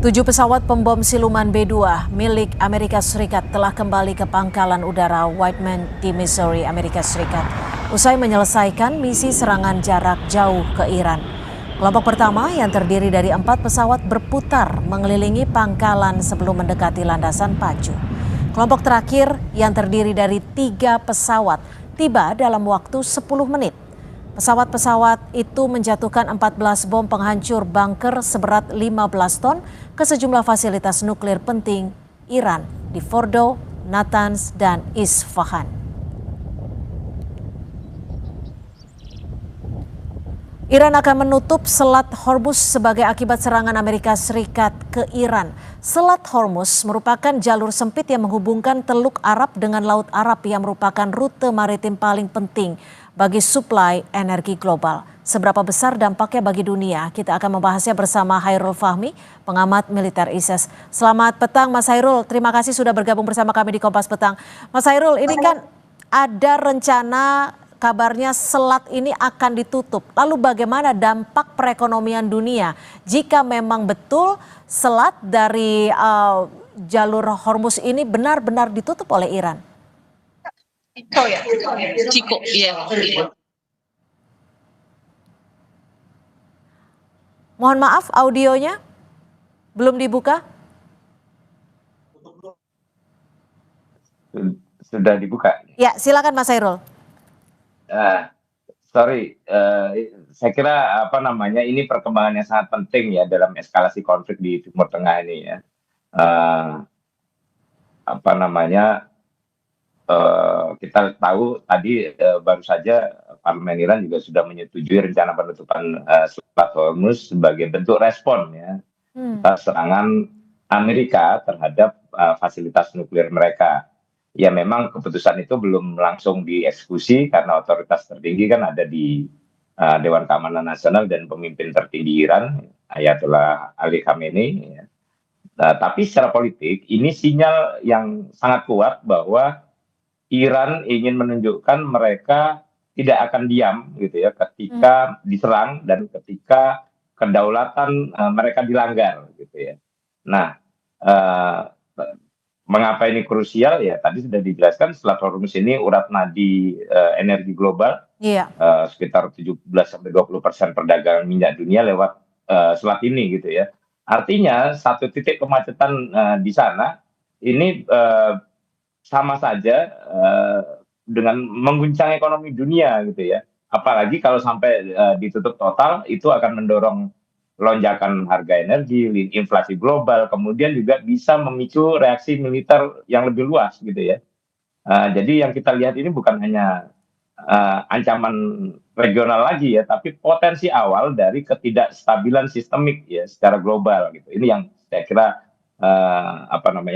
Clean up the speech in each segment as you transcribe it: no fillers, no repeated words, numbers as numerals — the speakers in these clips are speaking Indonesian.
7 pesawat pembom siluman B-2 milik Amerika Serikat telah kembali ke pangkalan udara Whiteman di Missouri, Amerika Serikat, usai menyelesaikan misi serangan jarak jauh ke Iran. Kelompok pertama yang terdiri dari 4 pesawat berputar mengelilingi pangkalan sebelum mendekati landasan pacu. Kelompok terakhir yang terdiri dari 3 pesawat tiba dalam waktu 10 menit. Pesawat-pesawat itu menjatuhkan 14 bom penghancur bunker seberat 15 ton ke sejumlah fasilitas nuklir penting Iran di Fordo, Natanz, dan Isfahan. Iran akan menutup Selat Hormuz sebagai akibat serangan Amerika Serikat ke Iran. Selat Hormuz merupakan jalur sempit yang menghubungkan Teluk Arab dengan Laut Arab yang merupakan rute maritim paling penting bagi suplai energi global. Seberapa besar dampaknya bagi dunia? Kita akan membahasnya bersama Hairul Fahmi, pengamat militer ISIS. Selamat petang Mas Hairul, terima kasih sudah bergabung bersama kami di Kompas Petang. Mas Hairul, ini kan ada rencana kabarnya selat ini akan ditutup. Lalu bagaimana dampak perekonomian dunia jika memang betul selat dari jalur Hormuz ini benar-benar ditutup oleh Iran? Ciko, ya. Mohon maaf, audionya belum dibuka. Sudah dibuka. Ya, silakan Mas Hairul. Sorry, saya kira ini perkembangan yang sangat penting ya dalam eskalasi konflik di Timur Tengah ini ya. Kita tahu tadi baru saja Parlemen Iran juga sudah menyetujui rencana penutupan Selat Hormuz sebagai bentuk respon ya atas serangan Amerika terhadap fasilitas nuklir mereka. Ya memang keputusan itu belum langsung dieksekusi karena otoritas tertinggi kan ada di Dewan Keamanan Nasional dan pemimpin tertinggi Iran Ayatollah Ali Khamenei. Ya. Tapi secara politik ini sinyal yang sangat kuat bahwa Iran ingin menunjukkan mereka tidak akan diam gitu ya ketika diserang dan ketika kedaulatan mereka dilanggar gitu ya. Nah, mengapa ini krusial ya tadi sudah dijelaskan. Selat Hormuz ini urat nadi energi global. Sekitar 17-20% perdagangan minyak dunia lewat selat ini gitu ya. Artinya satu titik kemacetan di sana ini sama saja dengan mengguncang ekonomi dunia gitu ya. Apalagi kalau sampai ditutup total itu akan mendorong lonjakan harga energi, inflasi global, kemudian juga bisa memicu reaksi militer yang lebih luas gitu ya. Jadi yang kita lihat ini bukan hanya ancaman regional lagi ya, tapi potensi awal dari ketidakstabilan sistemik ya secara global gitu. Ini yang saya kira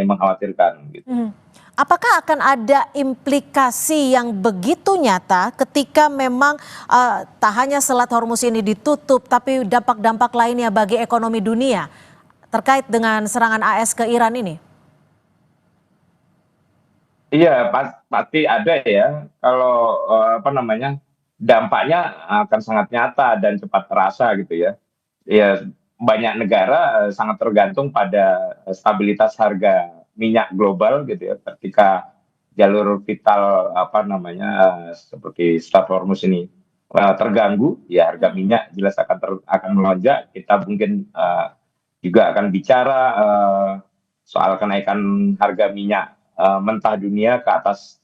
mengkhawatirkan gitu. Apakah akan ada implikasi yang begitu nyata ketika memang tak hanya Selat Hormuz ini ditutup, tapi dampak-dampak lainnya bagi ekonomi dunia terkait dengan serangan AS ke Iran ini? Iya, pasti ada ya. Kalau dampaknya akan sangat nyata dan cepat terasa gitu ya. Ya banyak negara sangat tergantung pada stabilitas harga minyak global gitu ya. Ketika jalur vital seperti Selat Hormuz ini terganggu, ya harga minyak jelas akan melonjak. Kita mungkin juga akan bicara soal kenaikan harga minyak mentah dunia ke atas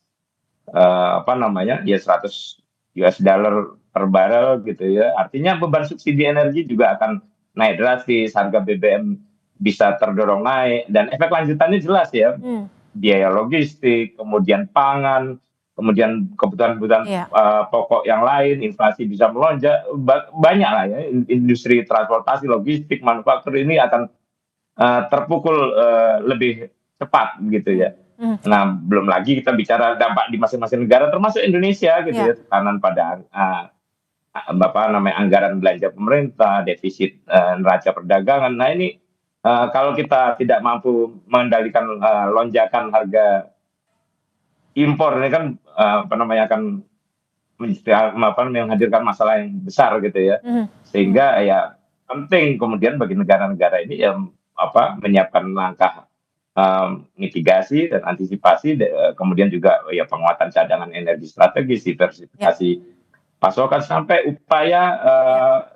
100 US dollar per barrel gitu ya. Artinya beban subsidi energi juga akan naik drastis, harga BBM bisa terdorong naik dan efek lanjutannya jelas ya. Biaya logistik, kemudian pangan, kemudian kebutuhan-kebutuhan pokok yang lain, inflasi bisa melonjak, banyak lah ya. Industri transportasi, logistik, manufaktur ini akan terpukul lebih cepat gitu ya. Nah, belum lagi kita bicara dampak di masing-masing negara, termasuk Indonesia gitu ya, tekanan pada anggaran belanja pemerintah, defisit neraca perdagangan. Nah ini kalau kita tidak mampu mengendalikan lonjakan harga impor ini kan akan menghadirkan masalah yang besar gitu ya. Sehingga ya penting kemudian bagi negara-negara ini ya menyiapkan langkah mitigasi dan antisipasi, kemudian juga ya penguatan cadangan energi strategis, diversifikasi pasokan sampai upaya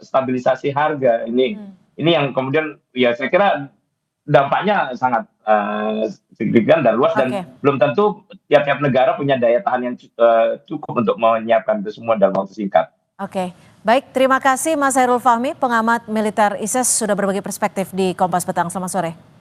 stabilisasi harga. Ini yang kemudian ya saya kira dampaknya sangat signifikan dan luas, dan belum tentu tiap-tiap negara punya daya tahan yang cukup untuk menyiapkan itu semua dalam waktu singkat. Oke, baik, terima kasih Mas Hairul Fahmi, pengamat militer ISIS, sudah berbagi perspektif di Kompas Petang. Selamat sore.